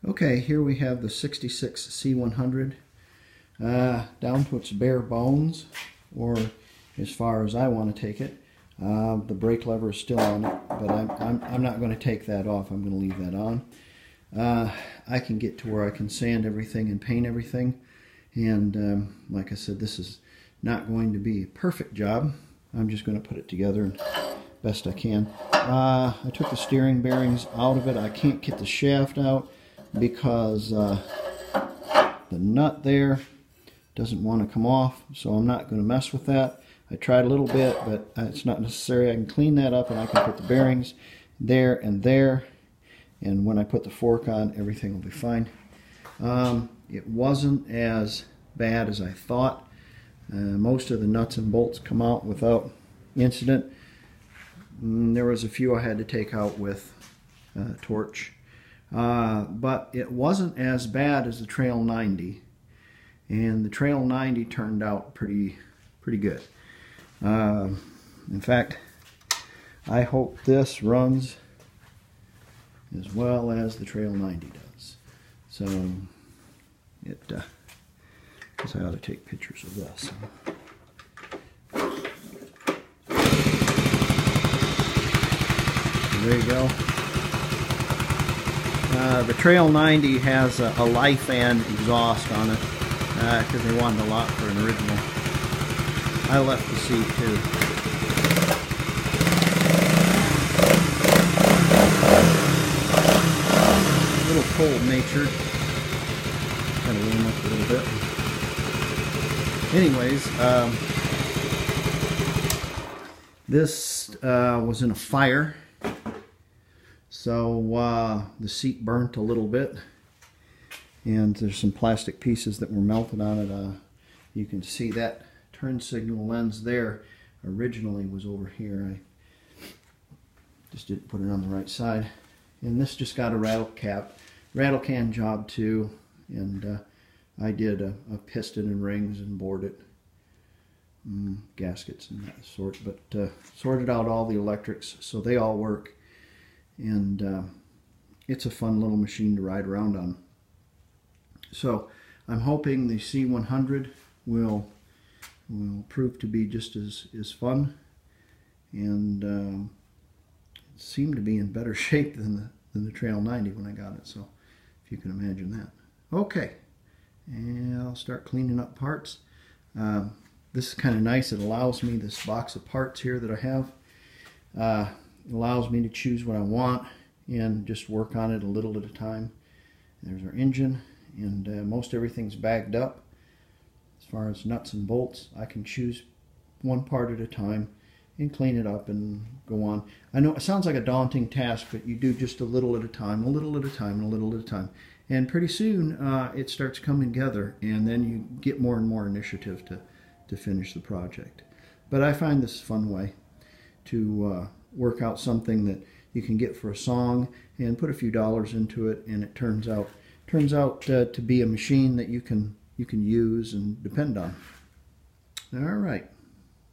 Okay, here we have the 66 C100 down to its bare bones, or as far as I want to take it. The brake lever is still on it, but I'm not going to take that off. I'm going to leave that on. I can get to where I can sand everything and paint everything, and like I said, this is not going to be a perfect job. I'm just going to put it together best I can. I took the steering bearings out of it. I can't get the shaft out because the nut there doesn't want to come off, so I'm not going to mess with that. I tried a little bit, but it's not necessary. I can clean that up and I can put the bearings there, and when I put the fork on, everything will be fine. It wasn't as bad as I thought. Most of the nuts and bolts come out without incident. There was a few I had to take out with a torch. But it wasn't as bad as the Trail 90, and the Trail 90 turned out pretty good. In fact, I hope this runs as well as the Trail 90 does. So guess I ought to take pictures of this. There you go. The Trail 90 has a Lifan exhaust on it because they wanted a lot for an original. I left the seat too. A little cold-natured. Kind of warm up a little bit. Anyways, this was in a fire. So the seat burnt a little bit, and there's some plastic pieces that were melted on it. You can see that turn signal lens there originally was over here. I just didn't put it on the right side. And this just got a rattle can job too, and I did a piston and rings and boarded gaskets and that sort, but sorted out all the electrics so they all work. And it's a fun little machine to ride around on. So I'm hoping the C100 will prove to be just as fun, and it seemed to be in better shape than the Trail 90 when I got it, so if you can imagine that. Okay, and I'll start cleaning up parts. This is kind of nice. It allows me, this box of parts here that I have, allows me to choose what I want and just work on it a little at a time. There's our engine, and most everything's bagged up. As far as nuts and bolts, I can choose one part at a time and clean it up and go on. I know it sounds like a daunting task, but you do just a little at a time, a little at a time, and a little at a time. And pretty soon it starts coming together, and then you get more and more initiative to finish the project. But I find this a fun way to work out something that you can get for a song and put a few dollars into it, and it turns out to be a machine that you can use and depend on. All right.